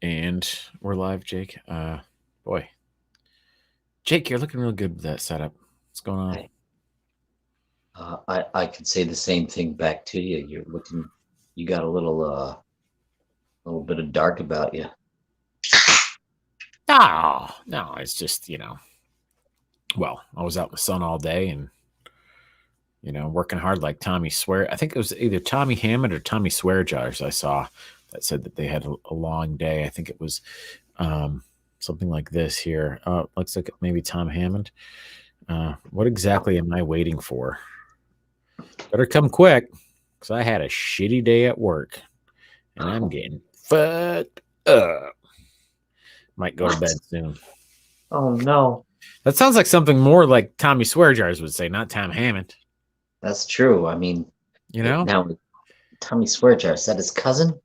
And we're live, Jake. Boy, Jake, you're looking real good with that setup. What's going on? Hey, I could say the same thing back to you. You're looking, you got a little bit of dark about you. No, it's just well, I was out in the sun all day and working hard like Tommy Swear. I think it was either Tommy Hammond or Tommy Swearjars I saw that said that they had a long day. I think it was something like this here. Looks like maybe Tom Hammond. What exactly am I waiting for? Better come quick, because I had a shitty day at work, and I'm getting fucked up. Might go to bed soon. Oh no, That sounds like something more like Tommy Swearjars would say, not Tom Hammond. that's true. I mean, You know? now Tommy Swearjar, is that his cousin?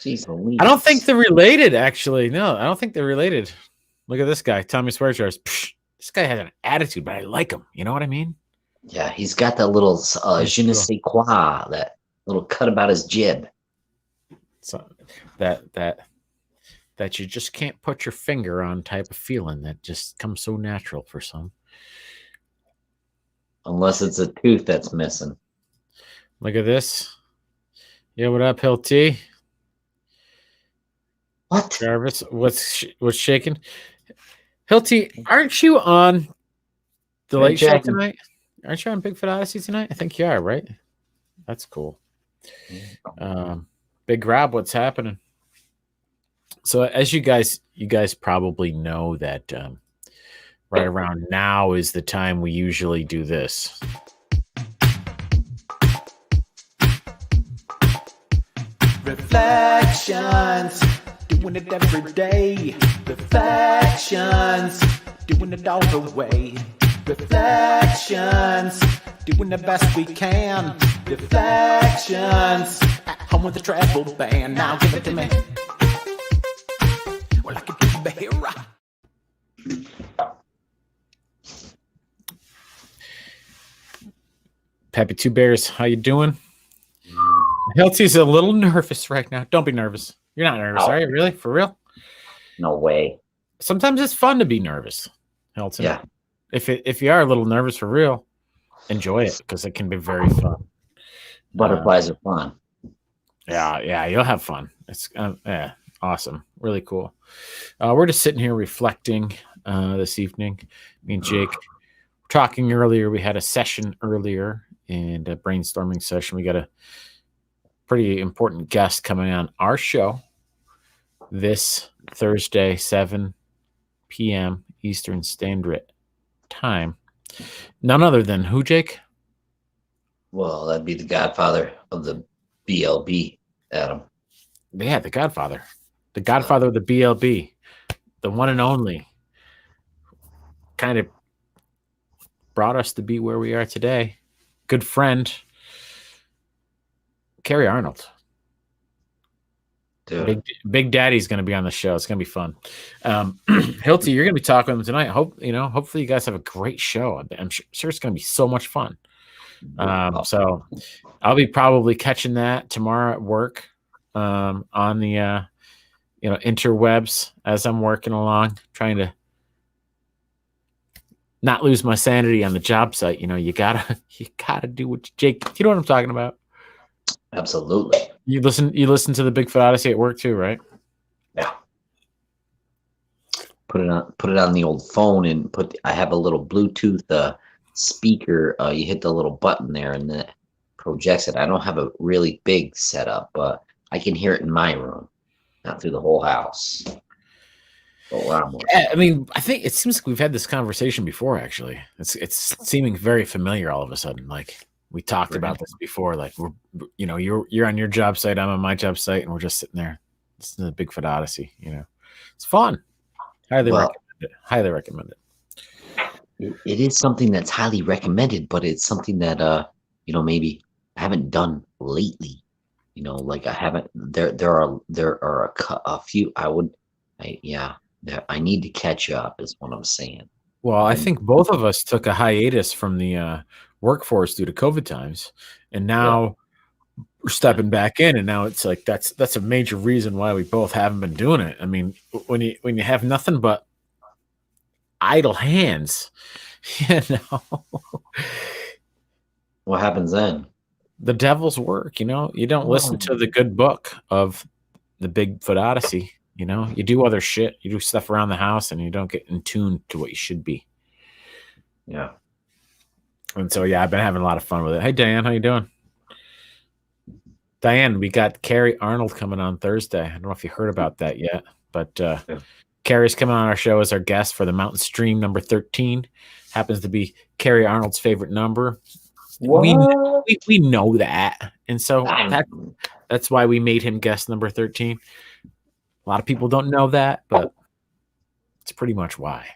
Jeez Louise. I don't think they're related, actually. No, I don't think they're related. Look at this guy, Tommy Swearjars. This guy has an attitude, but I like him. You know what I mean? Yeah, he's got that little je ne Cool. sais quoi, that little cut about his jib. So that you just can't put your finger on type of feeling that just comes so natural for some. Unless it's a tooth that's missing. Look at this. Yeah, what up, Hill T? What? Jarvis, what's shaking? Hilty, aren't you on the late show tonight? Aren't you on Bigfoot Odyssey tonight? I think you are, right? That's cool. Big Rob, what's happening? So, as you guys probably know that right around now is the time we usually do this. Reflections, doing it every day. Reflections, doing it all the way. Reflections, doing the best we can. Reflections, at home with the travel band. Now give it to me. Well, I can do the hero. Pappy Two Bears, how you doing? Hilty's a little nervous right now. Don't be nervous. You're not nervous, are you? Really? For real? No way. Sometimes it's fun to be nervous, Hilton. Yeah. If you are a little nervous for real, enjoy it because it can be very fun. Butterflies are fun. Yeah, you'll have fun. It's awesome, really cool. We're just sitting here reflecting this evening. Me and Jake were talking earlier. We had a session earlier and a brainstorming session. We got a pretty important guest coming on our show this Thursday, 7 p.m. Eastern Standard Time. None other than who, Jake? Well, that'd be the godfather of the BLB, Adam. Yeah, the Godfather. The Godfather of the BLB. The one and only. Kind of brought us to be where we are today. Good friend. Kerry Arnold. Dude. Big Daddy's going to be on the show. It's going to be fun. Hilty, you're going to be talking with him tonight. Hopefully you guys have a great show. I'm sure it's going to be so much fun. So I'll be probably catching that tomorrow at work on the interwebs as I'm working along, trying to not lose my sanity on the job site. You gotta do what Jake. You know what I'm talking about? Absolutely. You listen to the Bigfoot Odyssey at work too, right? Yeah. Put it on the old phone and I have a little Bluetooth speaker. You hit the little button there and it projects it. I don't have a really big setup, but I can hear it in my room, not through the whole house. Yeah, I mean, I think it seems like we've had this conversation before. Actually, it's seeming very familiar all of a sudden. Like we talked about this before. Like you're on your job site, I'm on my job site, and we're just sitting there. This is the Bigfoot Odyssey. It's fun. Highly recommend it. It is something that's highly recommended, but it's something that maybe I haven't done lately. Like I haven't. There are a few. I need to catch up. Is what I'm saying. Well, I think both of us took a hiatus from the workforce due to COVID times, and now we're stepping back in, and now it's like that's a major reason why we both haven't been doing it. I mean, when you have nothing but idle hands, you know, What happens then? the devil's work. You don't listen to the good book of the Bigfoot Odyssey. You do other shit. You do stuff around the house, and you don't get in tune to what you should be. Yeah. And so, yeah, I've been having a lot of fun with it. Hey, Diane, how you doing? Diane, we got Carrie Arnold coming on Thursday. I don't know if you heard about that yet, but Carrie's coming on our show as our guest for the Mountain Stream number 13. Happens to be Carrie Arnold's favorite number. We know that, and so that's why we made him guest number 13. A lot of people don't know that, but it's pretty much why.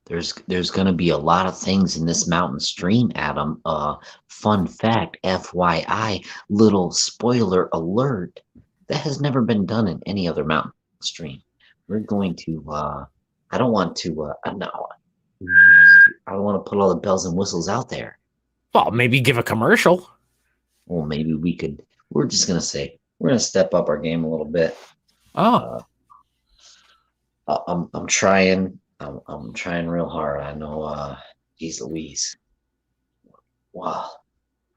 There's going to be a lot of things in this Mountain Stream, Adam. Fun fact, FYI, little spoiler alert, that has never been done in any other Mountain Stream. We're going to, I don't want to, no, I don't want to put all the bells and whistles out there. Well, maybe give a commercial. Well, maybe we're just going to say, we're going to step up our game a little bit. Oh. I'm trying. I'm trying real hard. I know. Geez Louise. Wow.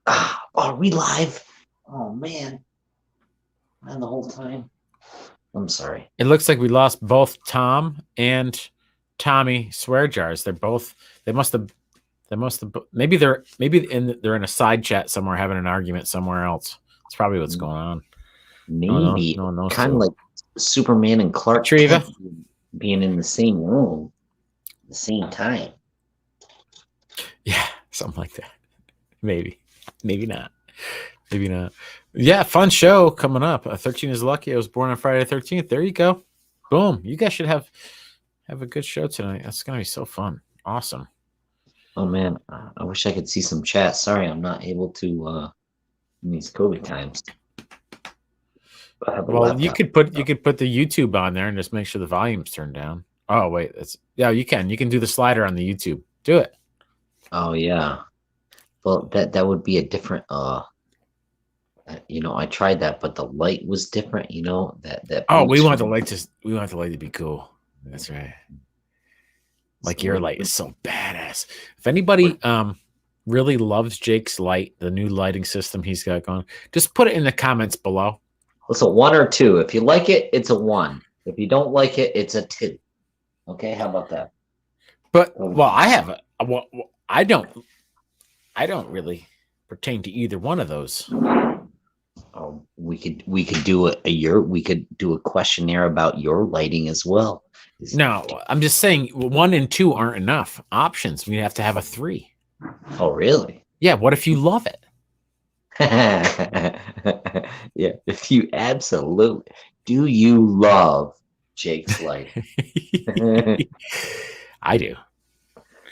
Are we live? Oh man. And the whole time. I'm sorry. It looks like we lost both Tom and Tommy swear jars. They must have maybe they're in a side chat somewhere having an argument somewhere else. That's probably what's going on. Maybe kind of like Superman and Clark Kent being in the same room at the same time. Yeah, something like that. Maybe not. Yeah, fun show coming up. 13 is lucky. I was born on Friday the 13th. There you go. Boom. You guys should have a good show tonight. That's gonna be so fun. Awesome. Oh man, I wish I could see some chat. Sorry, I'm not able to in these COVID times. Well, you could put the YouTube on there and just make sure the volume's turned down. Oh wait, you can do the slider on the YouTube. Do it. Oh yeah. Well, that would be a different I tried that, but the light was different, that Oh, we want the light to be cool. That's right. Like your light is so badass. If anybody really loves Jake's light, the new lighting system he's got going, just put it in the comments below. It's a 1 or 2. If you like it, it's a 1. If you don't like it, it's a 2. Okay, how about that? But I don't really pertain to either one of those. Oh, we could do a questionnaire about your lighting as well. No, I'm just saying 1 and 2 aren't enough options. We have to have a 3. Oh, really? Yeah. What if you love it? Yeah, if you absolutely do, you love Jake's light? I do.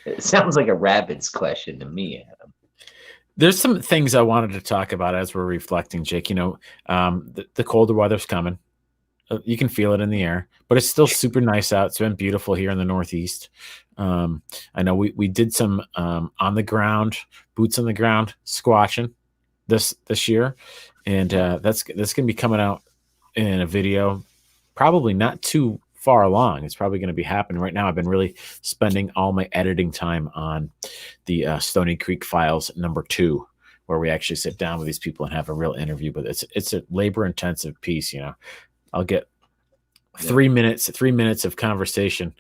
It sounds like a Rabbids question to me, Adam. There's some things I wanted to talk about as we're reflecting, Jake. The colder weather's coming. You can feel it in the air, but it's still super nice out. It's been beautiful here in the Northeast. I know we did some on the ground, boots on the ground squatching this year, and that's gonna be coming out in a video probably not too far along. It's probably going to be happening right now. I've been really spending all my editing time on the Stony Creek Files #2, where we actually sit down with these people and have a real interview. But it's a labor intensive piece. I'll get 3 minutes of conversation.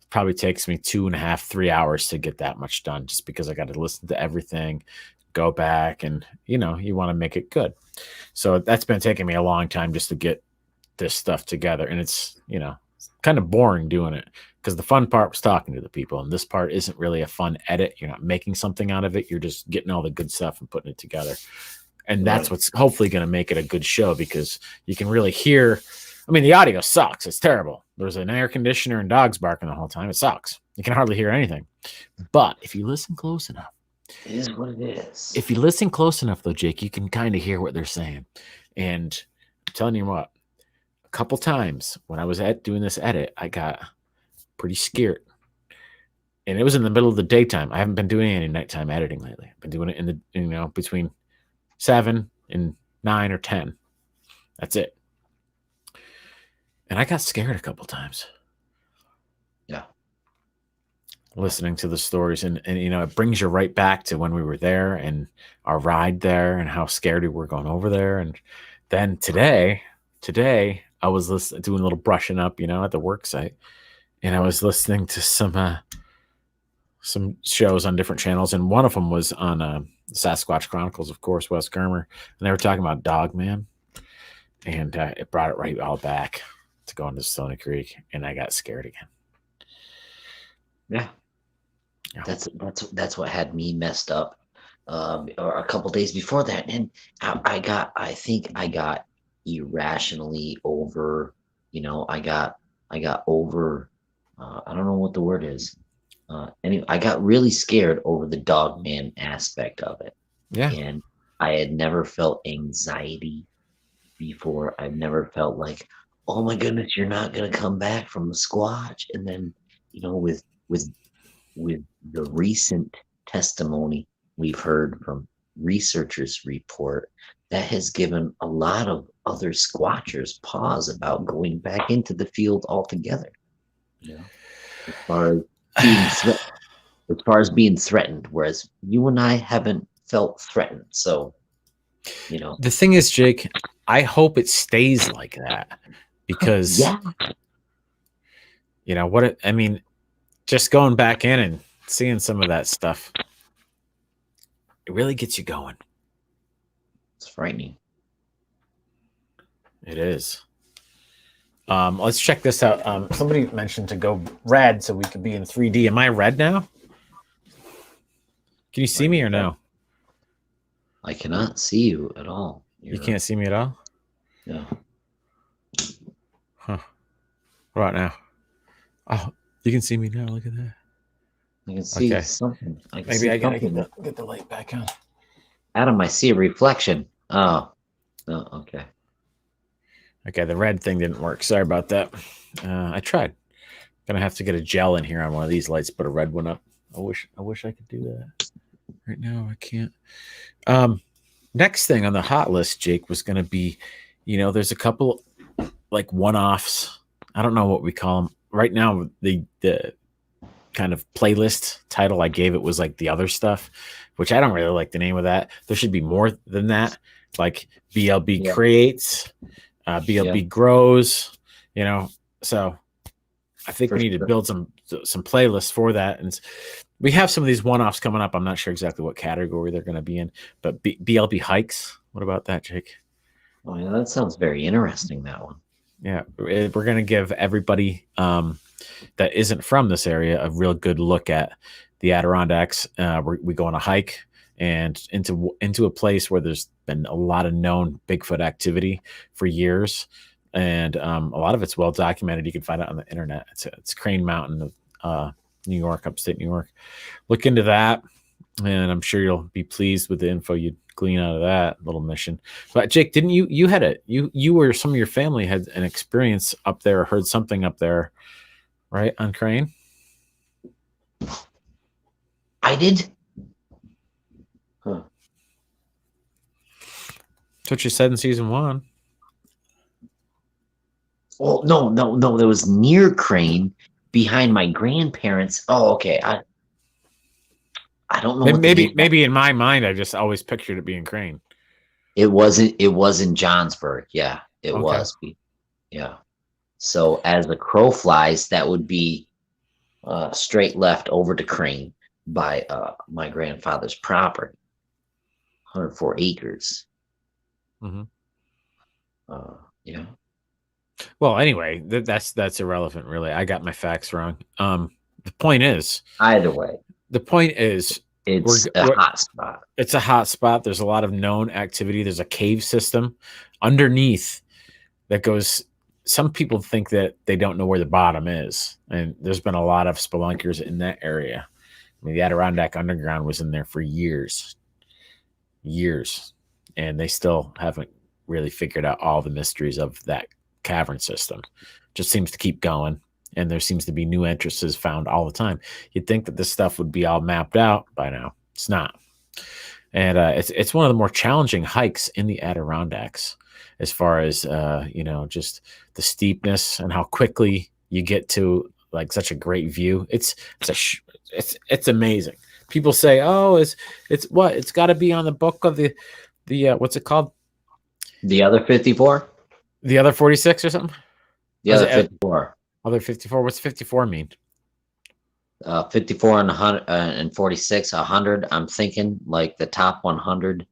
It probably takes me 2.5, 3 hours to get that much done, just because I got to listen to everything, go back, and you want to make it good. So that's been taking me a long time just to get this stuff together, and it's kind of boring doing it, because the fun part was talking to the people, and this part isn't really a fun edit. You're not making something out of it. You're just getting all the good stuff and putting it together. And that's what's hopefully going to make it a good show, because you can really hear. I mean, the audio sucks. It's terrible. There's an air conditioner and dogs barking the whole time. It sucks. You can hardly hear anything. But if you listen close enough, it is what it is. If you listen close enough, though, Jake, you can kind of hear what they're saying. And I'm telling you what, a couple times when I was doing this edit, I got pretty scared. And it was in the middle of the daytime. I haven't been doing any nighttime editing lately. I've been doing it in the between 7 and 9 or 10. That's it. And I got scared a couple times. Yeah. Listening to the stories, and it brings you right back to when we were there and our ride there and how scared we were going over there. And then today I was doing a little brushing up, at the work site, and I was listening to some shows on different channels, and one of them was on Sasquatch Chronicles, of course, Wes Germer, and they were talking about Dogman, and it brought it right all back to going to Stony Creek, and I got scared again. Yeah. That's what had me messed up, or a couple days before that, and I think I got irrationally over. I got over. I don't know what the word is. Anyway, I got really scared over the dog man aspect of it, Yeah. and I had never felt anxiety before. I've never felt like, oh my goodness, you're not gonna come back from the Squatch, and then with the recent testimony we've heard from researchers report, that has given a lot of other squatchers pause about going back into the field altogether. As far as being threatened, whereas you and I haven't felt threatened. So, the thing is, Jake, I hope it stays like that, because just going back in and seeing some of that stuff, it really gets you going. It's frightening. It is. Let's check this out. Somebody mentioned to go red so we could be in 3D. Am I red now? Can you see me or no? I cannot see you at all. You can't see me at all? No. Huh. What about now? Oh, you can see me now. Look at that. I can see something. Maybe I gotta get the light back on. Adam, I see a reflection. Oh, okay. Okay, the red thing didn't work. Sorry about that. I tried. Gonna have to get a gel in here on one of these lights, put a red one up. I wish I could do that. Right now I can't. Next thing on the hot list, Jake, was gonna be, there's a couple like one-offs. I don't know what we call them. Right now, the kind of playlist title I gave it was like the other stuff, which I don't really like the name of that. There should be more than that, like BLB creates, BLB grows, so I think we need to build some playlists for that. And we have some of these one-offs coming up. I'm not sure exactly what category they're going to be in, but BLB hikes. What about that, Jake? Oh, yeah, that sounds very interesting, that one. Yeah, we're going to give everybody that isn't from this area a real good look at the Adirondacks. We go on a hike and into a place where there's been a lot of known Bigfoot activity for years, and a lot of it's well documented. You can find it on the internet. It's Crane Mountain of New York, upstate New York. Look into that, and I'm sure you'll be pleased with the info you glean out of that little mission. But Jake, didn't you had you or some of your family had an experience up there, or heard something up there, right, on Crane? I did. Huh. That's what you said in season 1. Well, no. There was near Crane, behind my grandparents. Oh, okay. I don't know. Maybe in my mind, I just always pictured it being Crane. It wasn't. It was in Johnsburg. Yeah, it was. Yeah. So as the crow flies, that would be straight left over to Crane by my grandfather's property, 104 acres. Mm-hmm. Yeah. Well, anyway, that's irrelevant, really. I got my facts wrong. The point is, either way. The point is, it's a hot spot. It's a hot spot. There's a lot of known activity. There's a cave system underneath that goes. Some people think that they don't know where the bottom is, and there's been a lot of spelunkers in that area. I mean, the Adirondack Underground was in there for years, and they still haven't really figured out all the mysteries of that cavern system. Just seems to keep going. And there seems to be new entrances found all the time. You'd think that this stuff would be all mapped out by now. It's not. and it's one of the more challenging hikes in the Adirondacks, as far as just the steepness and how quickly you get to like such a great view. It's amazing. People say, "Oh, it's what? It's got to be on the book of the what's it called? The other 54? The other 46 or something? The Or is other it 54. other 54? What's 54 mean? 54 and 100 and 46, 100. I'm thinking like the top 100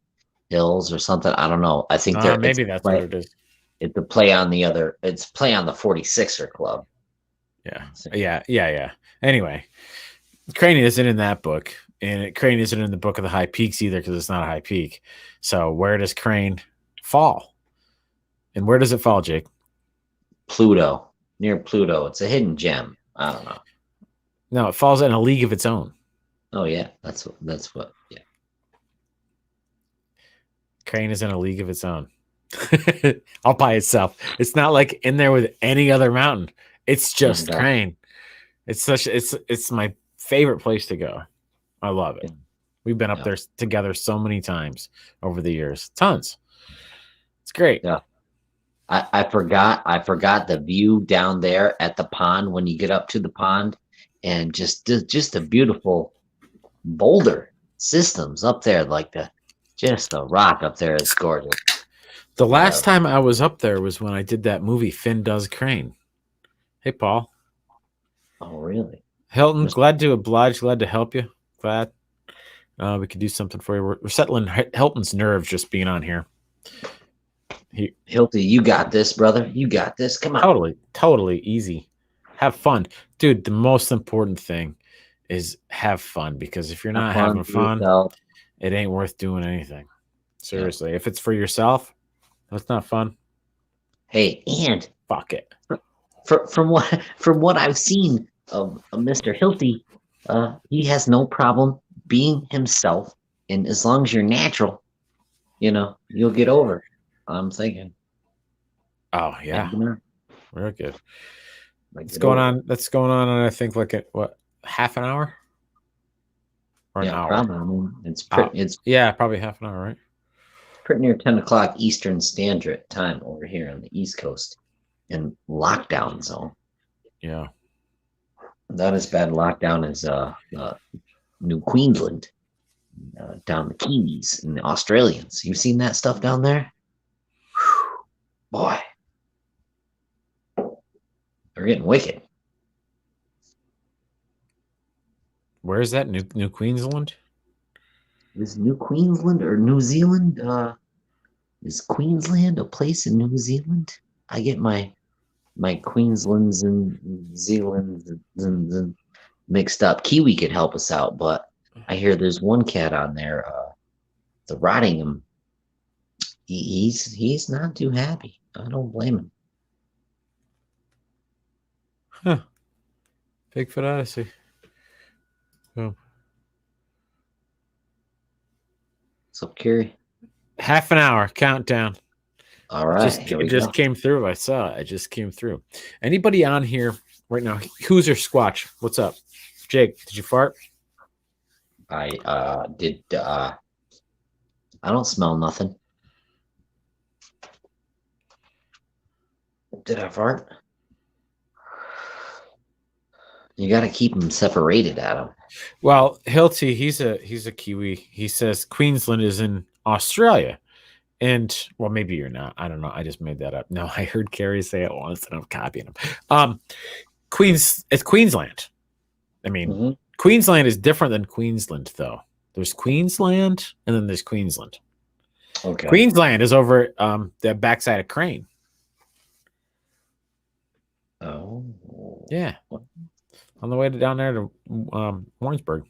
hills or something. I don't know. I think Maybe that's what it is. it's a play on the other. It's play on the 46er club. Yeah, yeah. Anyway, Crane isn't in that book, and Crane isn't in the book of the high peaks either because it's not a high peak. So where does Crane fall? And where does it fall, Jake? Pluto, near Pluto. It's a hidden gem. I don't know. No, it falls in a league of its own. Oh yeah, that's what. Yeah. Crane is in a league of its own. All by itself. It's not like in there with any other mountain. It's just No. Crane. It's my favorite place to go. I love it. We've been up there together so many times over the years. Tons. It's great. Yeah. I forgot the view down there at the pond when you get up to the pond, and just the beautiful boulder systems up there, like the rock up there is gorgeous. The last time I was up there was when I did that movie Finn Does Crane. Hey, Paul. Oh, really? Hilton, glad to oblige, glad to help you. Glad we could do something for you. We're settling Hilton's nerves just being on here. Hilty, you got this, brother. You got this. Come on. Totally easy. Have fun. Dude, the most important thing is have fun, because if you're not having fun, it ain't worth doing anything. Seriously. Yeah. If it's for yourself, that's not fun. Hey, and fuck it. From what I've seen of Mr. Hilty, he has no problem being himself, and as long as you're natural, you'll get over it. I'm thinking. Oh yeah, real good. That's going on. That's going on, and I think like half an hour or an hour. Probably. I mean, it's probably half an hour, right? Pretty near 10 o'clock Eastern Standard Time over here on the East Coast, in lockdown zone. Yeah, not as bad lockdown as New Queensland, down the Kiwis and the Australians. You've seen that stuff down there? Boy, they're getting wicked. Where is that? New Queensland? Is New Queensland or New Zealand? Is Queensland a place in New Zealand? I get my Queenslands and Zealands and mixed up. Kiwi could help us out, but I hear there's one cat on there, the Rottingham. He's not too happy. I don't blame him. Huh. Bigfoot Odyssey. Oh. What's up, Kerry? Half an hour countdown. All right. It just came through. I saw it. It just came through. Anybody on here right now? Who's your Squatch? What's up? Jake, did you fart? I did. I don't smell nothing. Did I fart? You got to keep them separated, Adam. Well, Hilty, he's a Kiwi. He says Queensland is in Australia. And well, maybe you're not. I don't know. I just made that up. No, I heard Kerry say it once, and I'm copying him. It's Queensland. I mean, Queensland is different than Queensland, though. There's Queensland, and then there's Queensland. Okay. Queensland is over the backside of Crane. Oh. Yeah. On the way down there to Warrensburg.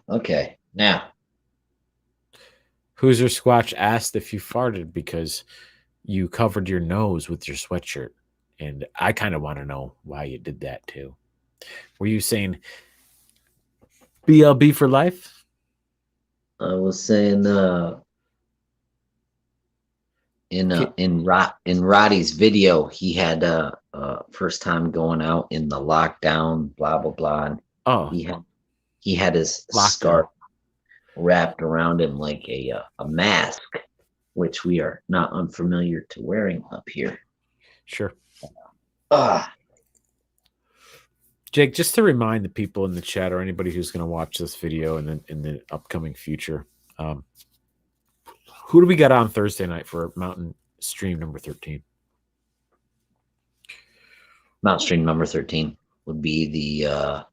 Okay, now. Who's Your Squatch asked if you farted because you covered your nose with your sweatshirt. And I kind of want to know why you did that too. Were you saying BLB for life? I was saying in Roddy's video, he had first time going out in the lockdown, blah blah blah. And Oh, he had his lockdown. scarf wrapped around him like a mask, which we are not unfamiliar to wearing up here. Sure. Ah, Jake, just to remind the people in the chat or anybody who's going to watch this video in the upcoming future, who do we got on Thursday night for Mountain Stream number 13? Mountain Stream number 13 would be the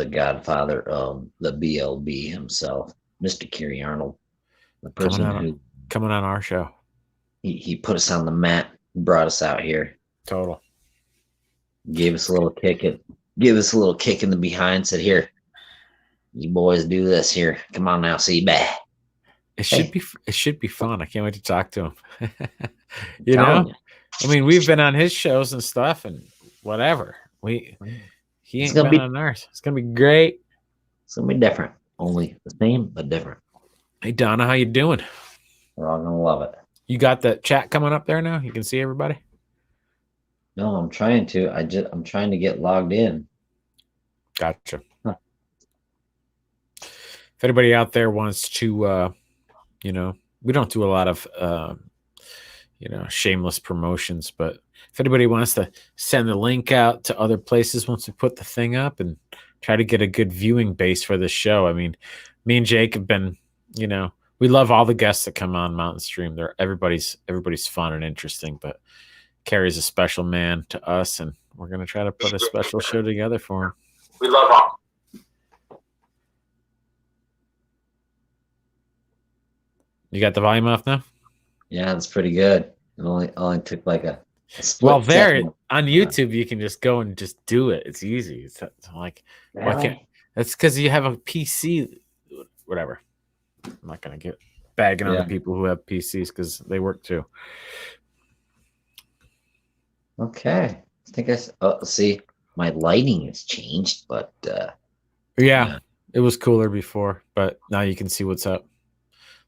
godfather of the BLB himself, Mr. Kerry Arnold, the person who coming on our show. He put us on the mat, brought us out here, Total. gave us a little kick in the behind, said, "Here, you boys do this here. Come on now, see back." It should be fun. I can't wait to talk to him. you know, I mean, we've been on his shows and stuff, and whatever. He ain't been on ours. It's gonna be great. It's gonna be different, only the same but different. Hey Donna, how you doing? We're all gonna love it. You got the chat coming up there now? You can see everybody? No, I'm trying to. I'm trying to get logged in. Gotcha. Huh. If anybody out there wants to, we don't do a lot of, shameless promotions, but if anybody wants to send the link out to other places once we put the thing up and try to get a good viewing base for the show. I mean, me and Jake have been, we love all the guests that come on Mountain Stream. Everybody's fun and interesting, but Kerry's a special man to us, and we're going to try to put a special show together for him. We love him. You got the volume off now? Yeah, that's pretty good. It only took like a well, there on YouTube, you can just go and just do it. It's easy. It's like, really? Why can't? That's because you have a PC. Whatever. I'm not gonna get bagging on the people who have PCs because they work too. Okay, I think see my lighting has changed, but yeah, it was cooler before, but now you can see what's up.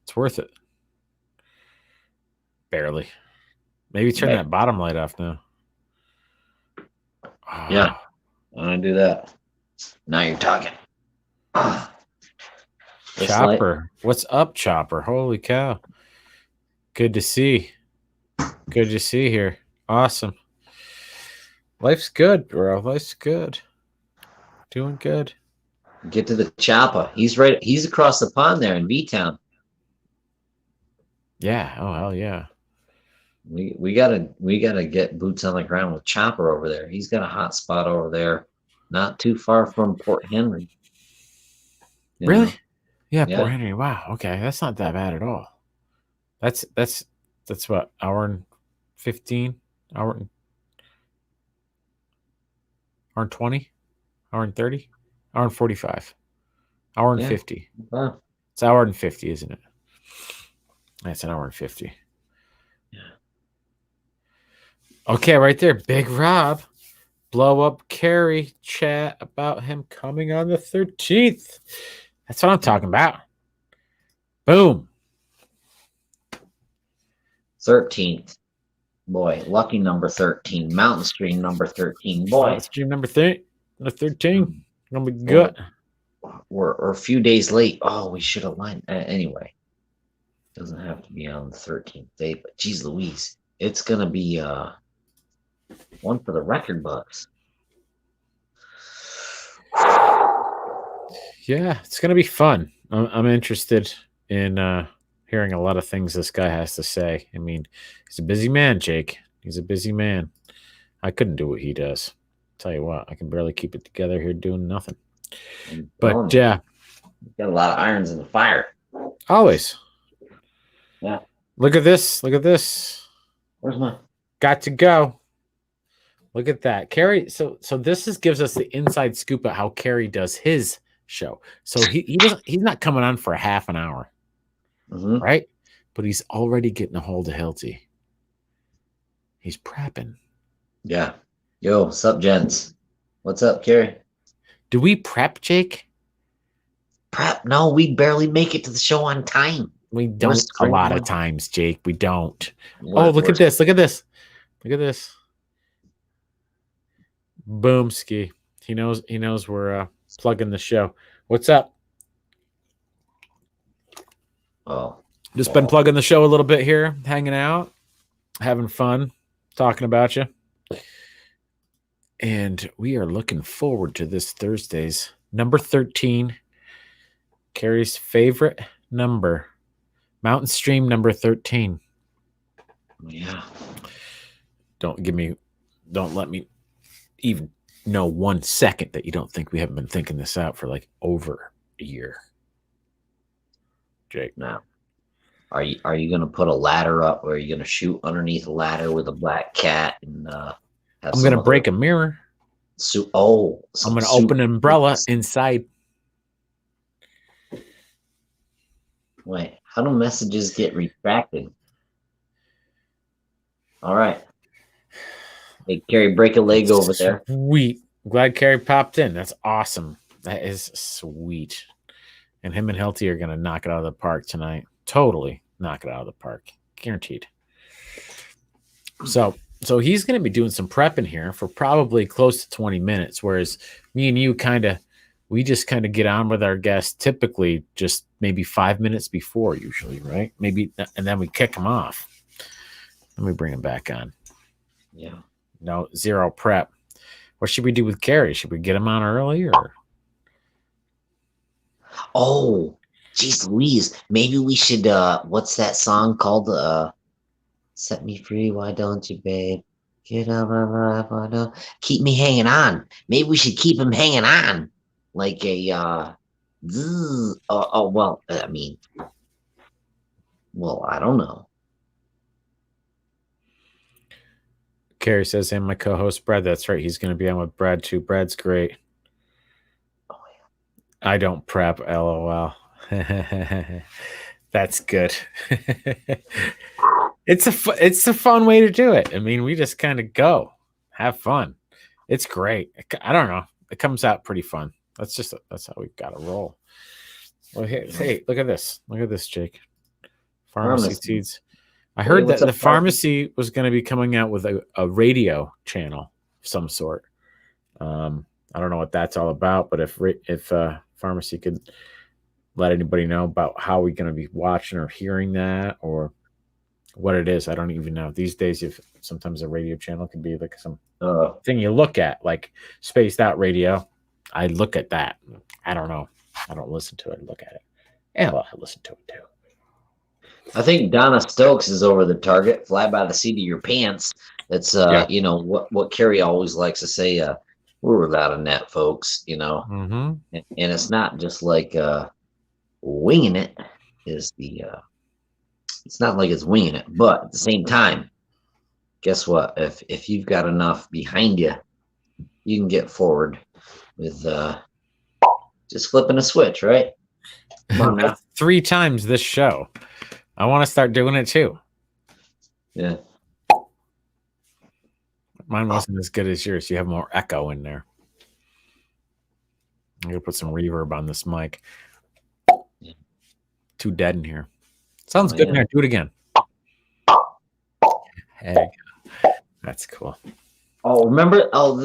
It's worth it. Barely. Maybe turn that bottom light off now. Yeah, I'm gonna do that. Now you're talking. Chopper, what's up, Chopper? Holy cow! Good to see. Good to see here. Awesome. Life's good, bro. Life's good. Doing good. Get to the Chopper. He's right. He's across the pond there in V-Town. Yeah. Oh hell yeah. We gotta get boots on the ground with Chopper over there. He's got a hot spot over there, not too far from Port Henry. Really? Yeah, Port Henry. Wow. Okay, that's not that bad at all. That's what, hour and 15, hour and 20, hour and 30, hour and 45, hour and 50. Wow. It's hour and 50, isn't it? That's an hour and 50. Yeah. Okay, right there. Big Rob. Blow up Kerry. Chat about him coming on the 13th. That's what I'm talking about. Boom. 13th. Boy, lucky number 13. Mountain Stream number 13. Boy. Mountain Stream number 13. Gonna be good. We're a few days late. Oh, we should have lined. Anyway. Doesn't have to be on the 13th day, but geez Louise. It's gonna be one for the record books. Yeah, it's gonna be fun. I'm interested in hearing a lot of things this guy has to say. I mean, he's a busy man, Jake. He's a busy man. I couldn't do what he does. Tell you what, I can barely keep it together here doing nothing. But yeah, got a lot of irons in the fire. Always. Yeah. Look at this. Look at this. Where's mine? Got to go. Look at that. Kerry, so this gives us the inside scoop of how Kerry does his show. So he's not coming on for a half an hour. Mm-hmm. Right? But he's already getting a hold of Hilty. He's prepping. Yeah. Yo, what's up, gents? What's up, Kerry? Do we prep, Jake? Prep? No, we barely make it to the show on time. We We're don't a lot of scrambling. times, Jake. We don't. We're, Look we're at this. Look at this. Look at this. Boom ski. He knows we're plugging the show. What's up? oh, Just been oh, plugging the show a little bit here, hanging out, having fun, talking about you. And we are looking forward to this Thursday's number 13. Carrie's favorite number. Mountain Stream number 13. yeah. Don't let me even know 1 second that you don't think we haven't been thinking this out for like over a year. Jake. Now, are you gonna put a ladder up, or are you gonna shoot underneath a ladder with a black cat and have I'm gonna break a mirror. I'm gonna open an umbrella inside. Wait, how do messages get retracted? All right. Hey, Carrie, break a leg over there. Sweet. Glad Carrie popped in. That's awesome. That is sweet. And him and Hilty are going to knock it out of the park tonight. Totally knock it out of the park. Guaranteed. So he's going to be doing some prepping here for probably close to 20 minutes, whereas me and you we just kind of get on with our guests typically just maybe 5 minutes before usually, right? Maybe, and then we kick them off. Let me bring him back on. Yeah. No, zero prep. What should we do with Carrie? Should we get him on early or? Oh, geez Louise. Maybe we should, what's that song called? Set Me Free, Why Don't You, Babe? Get out of my life, why don't keep me hanging on. Maybe we should keep him hanging on. Like a, well, I mean, well, I don't know. Carrie says, and my co-host Brad. That's right. He's going to be on with Brad too. Brad's great. Oh, yeah. I don't prep. LOL. That's good. It's a fun way to do it. I mean, we just kind of go, have fun. It's great. I don't know. It comes out pretty fun. That's how we've got to roll. Well, hey, look at this. Look at this, Jake. Pharmacy Seeds. I heard that the pharmacy was going to be coming out with a radio channel of some sort. I don't know what that's all about, but if pharmacy could let anybody know about how we're going to be watching or hearing that or what it is, I don't even know. These days, if sometimes a radio channel can be like some thing you look at, like spaced out radio. I look at that. I don't know. I don't listen to it. I look at it. Yeah, well, I listen to it too. I think Donna Stokes is over the target. Fly by the seat of your pants. That's you know what Carrie always likes to say. We're without a net, folks. You know, and it's not just like winging it. Is the it's not like it's winging it, but at the same time, guess what? If you've got enough behind you, you can get forward with just flipping a switch, right? Come on now. 3 times this show. I want to start doing it too. Yeah. Mine wasn't as good as yours. You have more echo in there. I'm going to put some reverb on this mic. Yeah. Too dead in here. Sounds good in here. Do it again. Hey, that's cool. Oh, remember? Oh,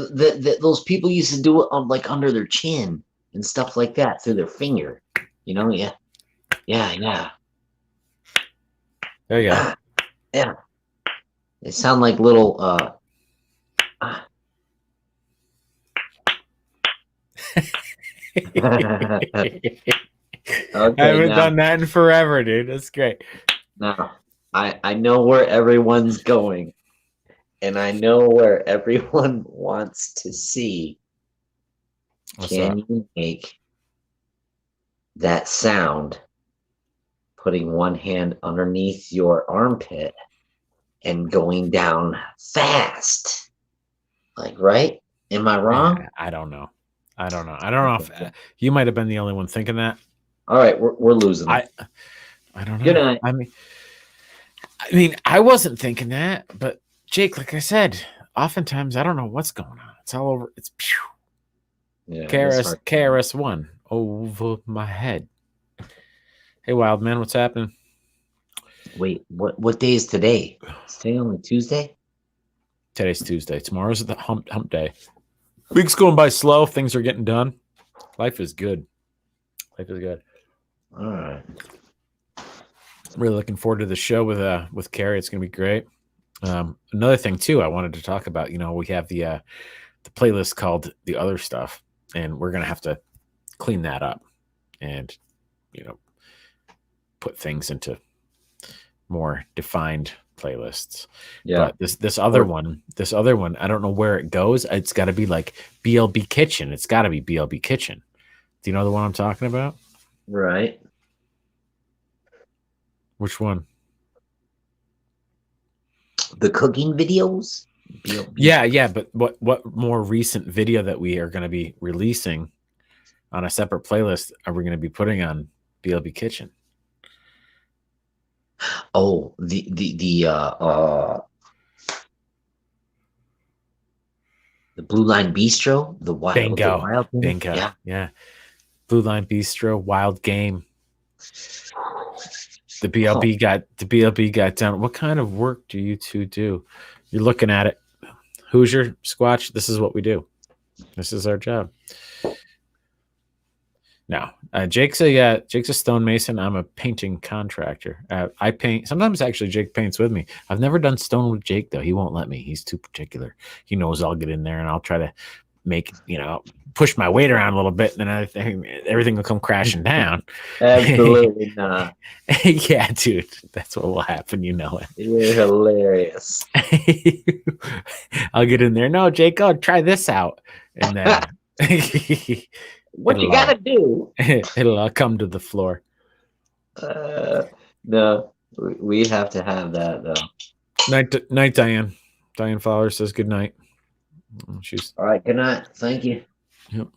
those people used to do it on like under their chin and stuff like that through their finger. You know? Yeah. There you go. Yeah. They sound like little Okay, I haven't done that in forever, dude. That's great. Now, I know where everyone's going, and I know where everyone wants to see. Can you make that sound putting one hand underneath your armpit and going down fast? Like, right? Am I wrong? Yeah, I don't know. I don't know if you might have been the only one thinking that. All right, we're losing. I don't know. Good night. I mean, I wasn't thinking that, but Jake, like I said, oftentimes I don't know what's going on. It's all over. It's pew. Yeah, KRS-One over my head. Hey, wild man, what's happening? Wait, what day is today? Is today only Tuesday? Today's Tuesday. Tomorrow's the hump day. Week's going by slow. Things are getting done. Life is good. Life is good. All right. Really looking forward to the show with Carrie. It's going to be great. Another thing too, I wanted to talk about. We have the playlist called the other stuff, and we're going to have to clean that up and put things into more defined playlists. Yeah. But this other one, I don't know where it goes. It's got to be like BLB Kitchen. It's got to be BLB Kitchen. Do you know the one I'm talking about? Right. Which one? The cooking videos? BLB. Yeah. But what more recent video that we are going to be releasing on a separate playlist are we going to be putting on BLB Kitchen? Oh, the Blue Line Bistro, the wild game? Bingo. Yeah. Blue Line Bistro, Wild Game. The BLB got down. What kind of work do you two do? You're looking at it. Hoosier, Squatch, this is what we do. This is our job. No, Jake's a stonemason. I'm a painting contractor. I paint. Sometimes actually Jake paints with me. I've never done stone with Jake though. He won't let me. He's too particular. He knows I'll get in there and I'll try to push my weight around a little bit, and then I think everything will come crashing down. Absolutely not. Yeah, dude, that's what will happen. You know it. You're hilarious. I'll get in there. No, Jake, try this out, and then what you gotta do? It'll all come to the floor. No, we have to have that though. Night, Diane. Diane Fowler says good night. She's all right. Good night. Thank you. Yep.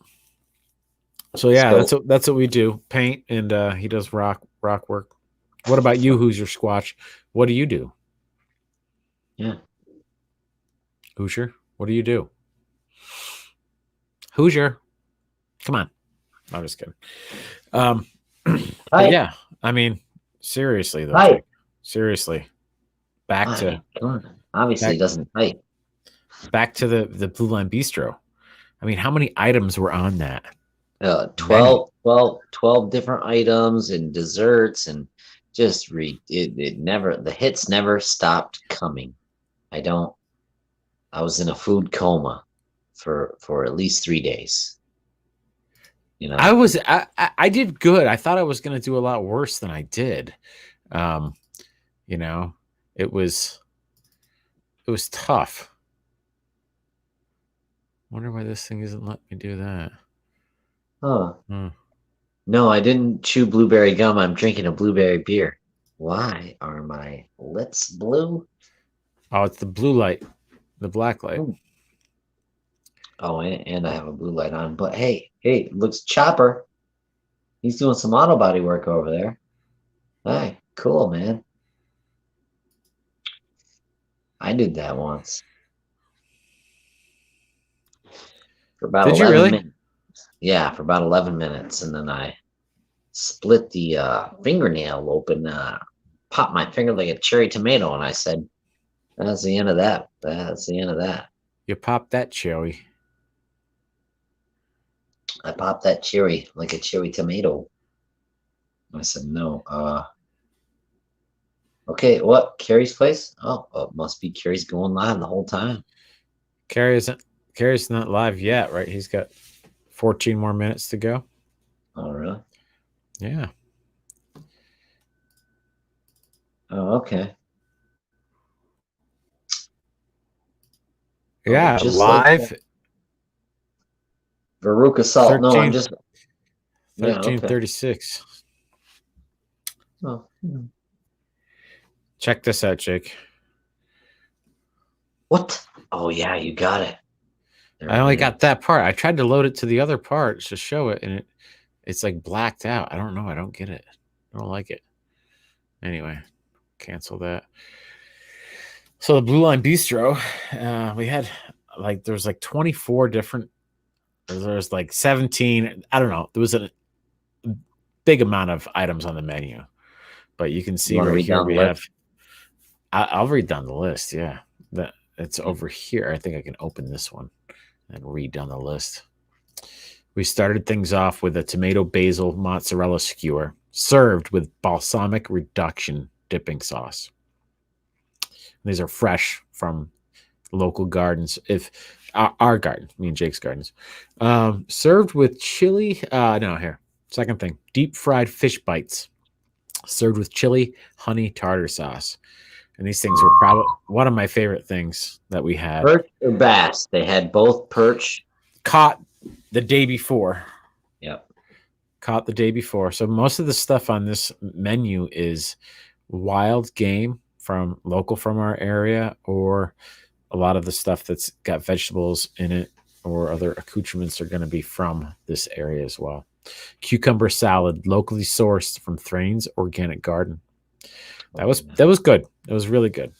So yeah, that's what we do. Paint, and he does rock work. What about you? Who's your Squatch? What do you do? Yeah. Hoosier, what do you do? Hoosier, come on. I'm just kidding. Yeah, I mean, seriously though. Jake, seriously, obviously it doesn't fight. Back to the Blue Line Bistro. I mean, how many items were on that? 12 different items and desserts, and just the hits never stopped coming. I was in a food coma for at least 3 days. I did good. I thought I was going to do a lot worse than I did. It was tough. Wonder why this thing isn't letting me do that. Huh. No, I didn't chew blueberry gum. I'm drinking a blueberry beer. Why are my lips blue? Oh, it's the blue light, the black light. Ooh. Oh, and I have a blue light on. But hey, looks Chopper. He's doing some auto body work over there. Hey, cool, man. I did that once. For about Did 11 you really? minutes. Yeah, for about 11 minutes. And then I split the fingernail open, popped my finger like a cherry tomato, and I said, that's the end of that. That's the end of that. You popped that cherry. I popped that cherry like a cherry tomato. I said, no. Okay, what? Carrie's place? Oh, it must be Carrie's going live the whole time. Carrie's not live yet, right? He's got 14 more minutes to go. Oh, really? Yeah. Oh, okay. Yeah, just live. Like Veruca Salt. 13, no, I'm just 1336. Oh. Check this out, Jake. What? Oh yeah, you got it. I only got that part. I tried to load it to the other part to show it, and it's like blacked out. I don't know. I don't get it. I don't like it. Anyway, cancel that. So the Blue Line Bistro, we had there's 24 different. There's 17. I don't know. There was a big amount of items on the menu, but you can see right here we have I'll read down the list. Yeah, it's over here. I think I can open this one and read down the list. We started things off with a tomato basil mozzarella skewer served with balsamic reduction dipping sauce. These are fresh from local gardens. If our garden, me and Jake's gardens, served with chili. No, here. Second thing, deep fried fish bites served with chili honey tartar sauce. And these things were probably one of my favorite things that we had. Perch or bass? They had both perch. Caught the day before. Yep. Caught the day before. So most of the stuff on this menu is wild game from local from our area, or a lot of the stuff that's got vegetables in it or other accoutrements are going to be from this area as well. Cucumber salad, locally sourced from Thrain's Organic Garden. That was good. It was really good.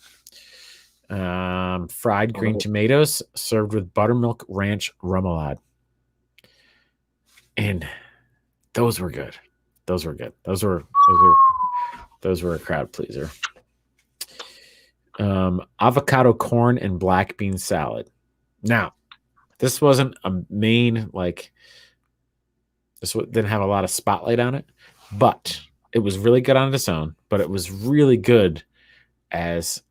Fried green tomatoes served with buttermilk ranch remoulade. And those were good. Those were good. Those were a crowd pleaser. Avocado corn and black bean salad. Now, this wasn't a main, like, this didn't have a lot of spotlight on it, but it was really good on its own, but it was really good as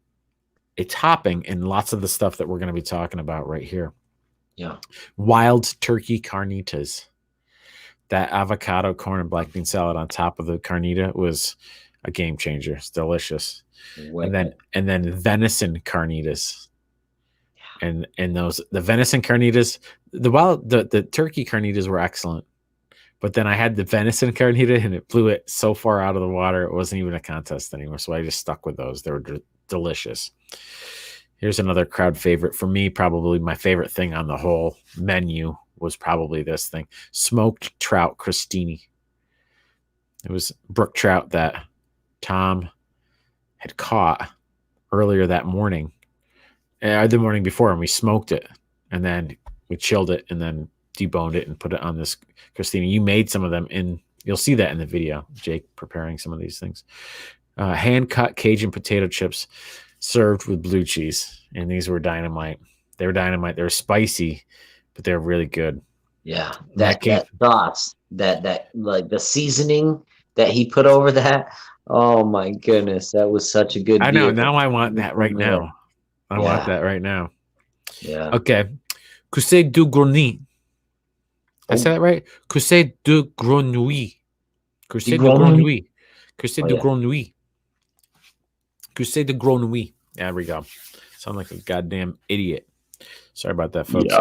a topping in lots of the stuff that we're going to be talking about right here. Yeah. Wild turkey carnitas. That avocado corn and black bean salad on top of the carnita was a game changer. It's delicious. And then venison carnitas. And the venison carnitas, the turkey carnitas were excellent. But then I had the venison carnita and it blew it so far out of the water it wasn't even a contest anymore. So I just stuck with those. They were delicious. Here's another crowd favorite for me. Probably my favorite thing on the whole menu was probably this thing: smoked trout crostini. It was brook trout that Tom had caught earlier that morning, the morning before, and we smoked it, and then we chilled it, and then deboned it and put it on this crostini. You made some of them you'll see that in the video, Jake preparing some of these things. Hand cut Cajun potato chips served with blue cheese, and these were dynamite. They were dynamite. They were spicy, but they're really good. Yeah, that sauce, that like the seasoning that he put over that. Oh my goodness, that was such a good. I know. Now I want that right now. I want that right now. Yeah. Okay. Coussé du Grenouille. I said that right? Coussé du Grenouille. Coussé du Grenouille. Coussé du Grenouille. Coussé du Grenouille. There we go. Sound like a goddamn idiot. Sorry about that, folks.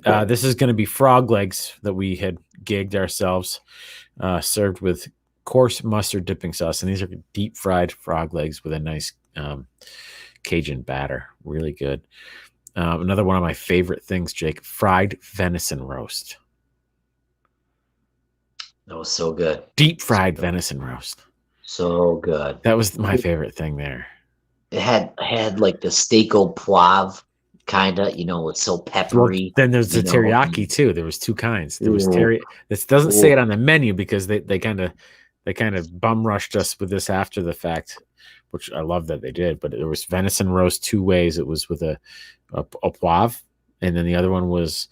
Yeah. This is going to be frog legs that we had gigged ourselves, served with coarse mustard dipping sauce. And these are deep fried frog legs with a nice Cajun batter. Really good. Another one of my favorite things, Jake, fried venison roast. That was so good. Deep fried venison roast. So good. That was my favorite thing there. It had like the steak au poivre, kind of, it's so peppery. Well, then there's the teriyaki too. There was two kinds. There was teriyaki. This doesn't say it on the menu because they kind of bum rushed us with this after the fact, which I love that they did. But there was venison roast two ways. It was with a poivre, and then the other one was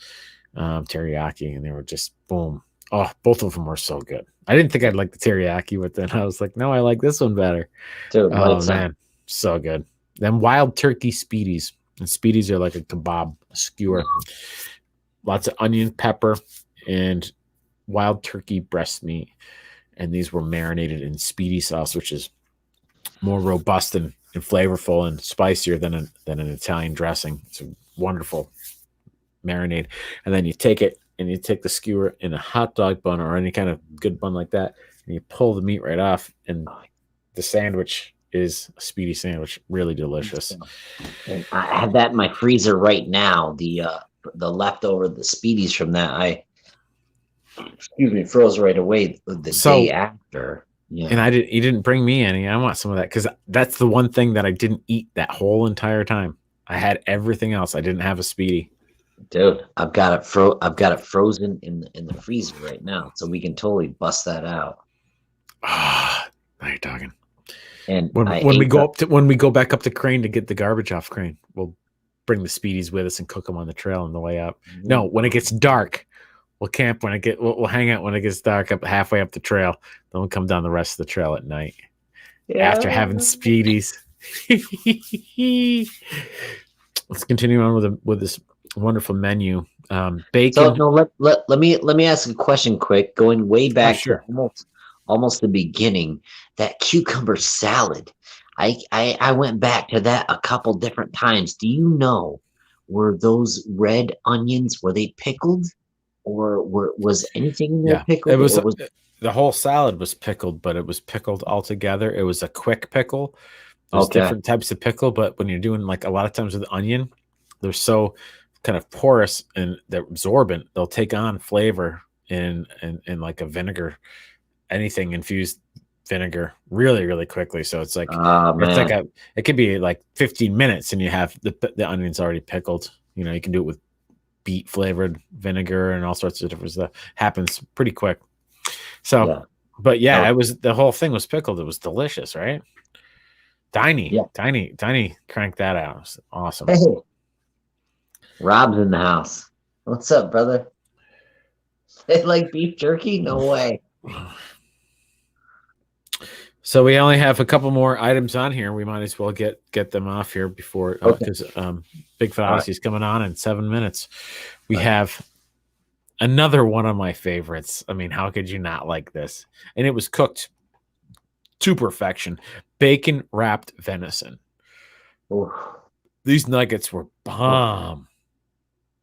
teriyaki, and they were just boom. Oh, both of them were so good. I didn't think I'd like the teriyaki, but then I was like, no, I like this one better. Dude, oh man, so good. Then wild turkey speedies. And speedies are like a kebab skewer. Lots of onion, pepper, and wild turkey breast meat. And these were marinated in speedy sauce, which is more robust and flavorful and spicier than an Italian dressing. It's a wonderful marinade. And then you take it and you take the skewer in a hot dog bun or any kind of good bun like that, and you pull the meat right off, and the sandwich is a speedy sandwich. Really delicious. And I have that in my freezer right now. The leftover, the speedies from that, froze right away the day after. Yeah. And you didn't bring me any. I want some of that because that's the one thing that I didn't eat that whole entire time. I had everything else. I didn't have a speedy. Dude, I've got it frozen in the freezer right now, so we can totally bust that out. Ah, now you're talking. And I When we ate the. go back up to Crane to get the garbage off Crane, we'll bring the Speedies with us and cook them on the trail on the way up. No, when it gets dark, we'll camp when we'll hang out when it gets dark up halfway up the trail. Then we'll come down the rest of the trail at night after Yeah. having Speedies. Let's continue on with this wonderful menu. So Bacon. no, let me ask a question quick. Going way back to sure. almost the beginning, that cucumber salad. I went back to that a couple different times. Do you know, were those red onions, were they pickled, or was anything in there Yeah, it pickled, was or was the whole salad was pickled, but it was pickled all together. It was a quick pickle. There's okay? different types of pickle, but when you're doing like a lot of times with onion, they're so kind of porous and they're absorbent. They'll take on flavor in like a vinegar, anything infused vinegar really, really quickly. So it's like Oh man, it could be like 15 minutes and you have the onions already pickled. You know, you can do it with beet flavored vinegar and all sorts of different stuff. Happens pretty quick. So, yeah, but yeah, oh, it was the whole thing was pickled. It was delicious, right? yeah. Tiny cranked that out. It was awesome. Hey, Rob's in the house. What's up, brother? They like beef jerky? No way. So we only have a couple more items on here. We might as well get them off here before Okay. because Bigfoot All right. Odyssey is coming on in 7 minutes. We All right. have another one of my favorites. I mean, how could you not like this? And it was cooked to perfection. Bacon wrapped venison. Oof. These nuggets were bomb.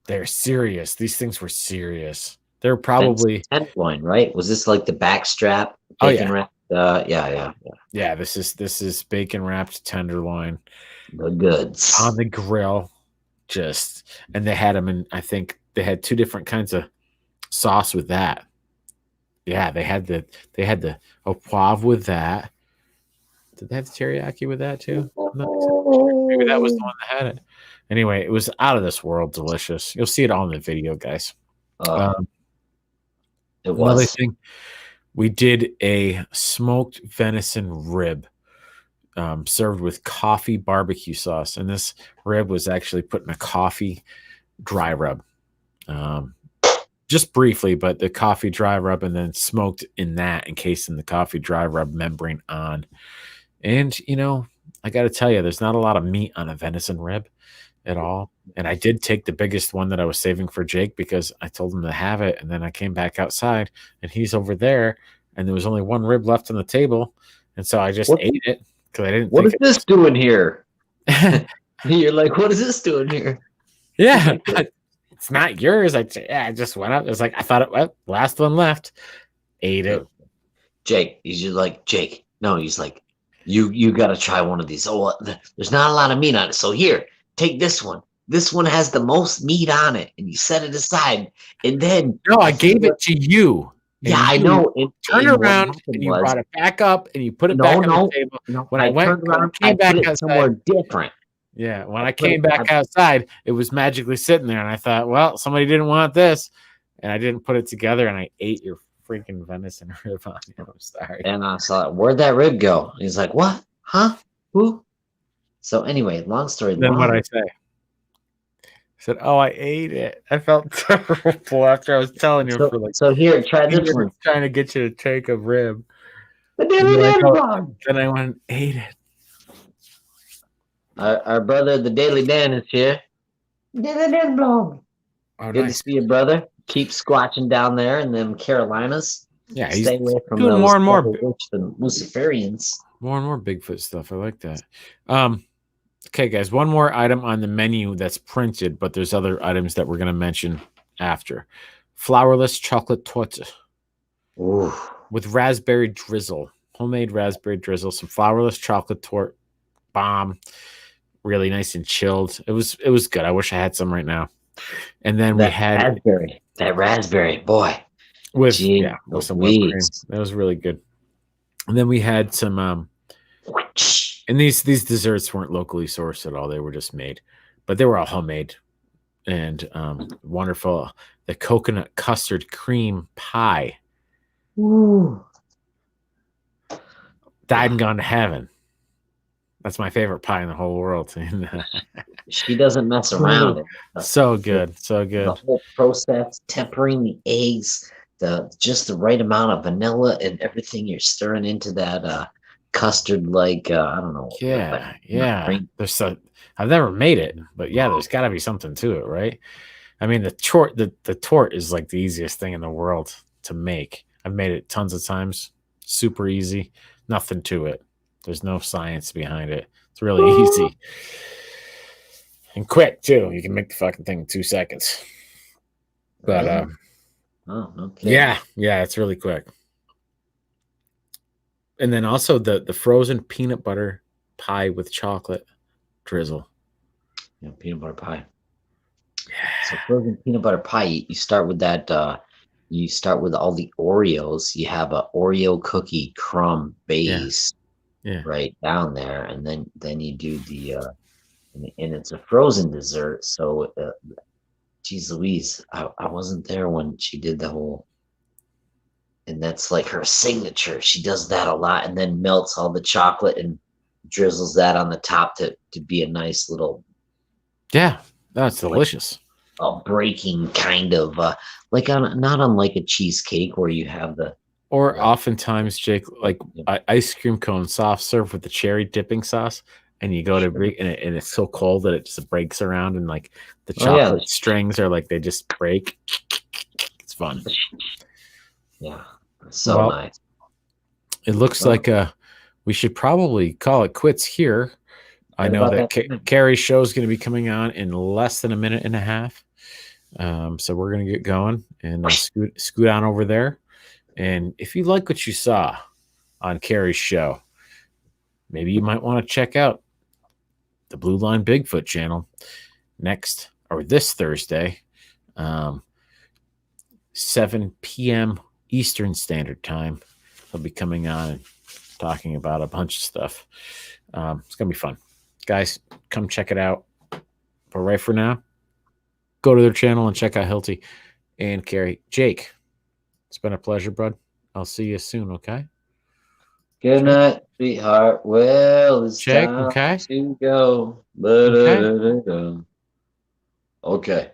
They're serious. These things were serious. They're probably tenderloin, right? Was this like the back strap? Oh, Bacon yeah. wrap? Yeah. Yeah, this is bacon wrapped tenderloin The goods. on the grill. And they had them in, I think they had 2 different kinds of sauce with that. Yeah, they had the au poivre with that. Did they have the teriyaki with that too? Maybe that was the one that had it. Anyway, it was out of this world delicious. You'll see it all in the video, guys. It Another was. thing, we did a smoked venison rib served with coffee barbecue sauce. And this rib was actually put in a coffee dry rub. Just briefly, but the coffee dry rub and then smoked in that, encased in the coffee dry rub membrane on. And, you know, I got to tell you, there's not a lot of meat on a venison rib at all. And I did take the biggest one that I was saving for Jake because I told him to have it. And then I came back outside and he's over there and there was only one rib left on the table. And so I just ate it because I didn't What think is this doing here? You're like, what is this doing here? Yeah. It's not yours. I just went up. It was like, I thought last one left. Ate it. Jake, he's just like, Jake. No, he's like, you got to try one of these. Oh, there's not a lot of meat on it. So here, take this one. This one has the most meat on it. And you set it aside. And then. No, I gave it to you. Yeah, I know. Turn around and you brought it back up and you put it back on the table. No, when I went, turned around, came I back put it outside, somewhere different. Yeah, when I came back outside, it was magically sitting there, and I thought, well, somebody didn't want this, and I didn't put it together, and I ate your freaking venison rib on you. I'm sorry. And I saw, where'd that rib go? And he's like, what? Huh? Who? So anyway, long story long. Then what I say? I said, oh, I ate it. I felt terrible after I was telling you for like. So here, try this one. Trying to get you to take a rib. Then I went and ate it. Our brother, the Daily Dan, is here. Daily Dan blog. Oh, good to see you, brother. Keep squatching down there in them Carolinas. Yeah, stay away from doing those more and more the Luciferians. More and more Bigfoot stuff. I like that. Okay, guys, one more item on the menu that's printed, but there's other items that we're going to mention after. Flourless chocolate torte with raspberry drizzle, homemade raspberry drizzle, some flourless chocolate torte, bomb, really nice and chilled. It was good. I wish I had some right now. And then we had that raspberry boy with some whipped cream. That was really good. And then we had some and these desserts weren't locally sourced at all. They were just made, but they were all homemade and wonderful. The coconut custard cream pie. Ooh. Died and gone to heaven. That's my favorite pie in the whole world. She doesn't mess around. Oh, The, so the, good, so the good. whole process, tempering the eggs, the just the right amount of vanilla and everything you're stirring into that custard like I don't know, like Yeah, not yeah. cream. I've never made it, but yeah, there's got to be something to it, right? I mean, the tort is like the easiest thing in the world to make. I've made it tons of times. Super easy. Nothing to it. There's no science behind it. It's really easy and quick too. You can make the fucking thing in 2 seconds. But Really? Oh, okay. yeah, it's really quick. And then also the frozen peanut butter pie with chocolate drizzle. Yeah, peanut butter pie. So Yeah, frozen peanut butter pie, you start with that. You start with all the Oreos. You have a Oreo cookie crumb yeah, base yeah. right down there, and then you do the and it's a frozen dessert. So, geez Louise, I wasn't there when she did the whole, and that's like her signature. She does that a lot, and then melts all the chocolate and drizzles that on the top to be a nice little Yeah, that's like delicious. a breaking kind of like on not unlike a cheesecake where you have Or the oftentimes, Jake, like ice cream cone soft serve with the cherry dipping sauce, and you go to sure. break, and it's so cold that it just breaks around, and like the Oh yeah, chocolate strings are like they just break. It's fun. yeah, so Well, nice. it looks Well, like we should probably call it quits here. I right know about that that time. Carrie's show is going to be coming on in less than a minute and a half. So we're going to get going and scoot on over there. And if you like what you saw on Carrie's show, maybe you might want to check out the Blue Line Bigfoot channel next or this Thursday, um, 7 p.m. Eastern Standard Time. He'll be coming on and talking about a bunch of stuff. It's going to be fun. Guys, come check it out. But right for now, go to their channel and check out Hilty and Carrie. Jake, it's been a pleasure, bud. I'll see you soon, okay? Good Jake, night, sweetheart. Well, it's Jake, time okay? to go. Okay. Ba-da-da-da-da. Okay.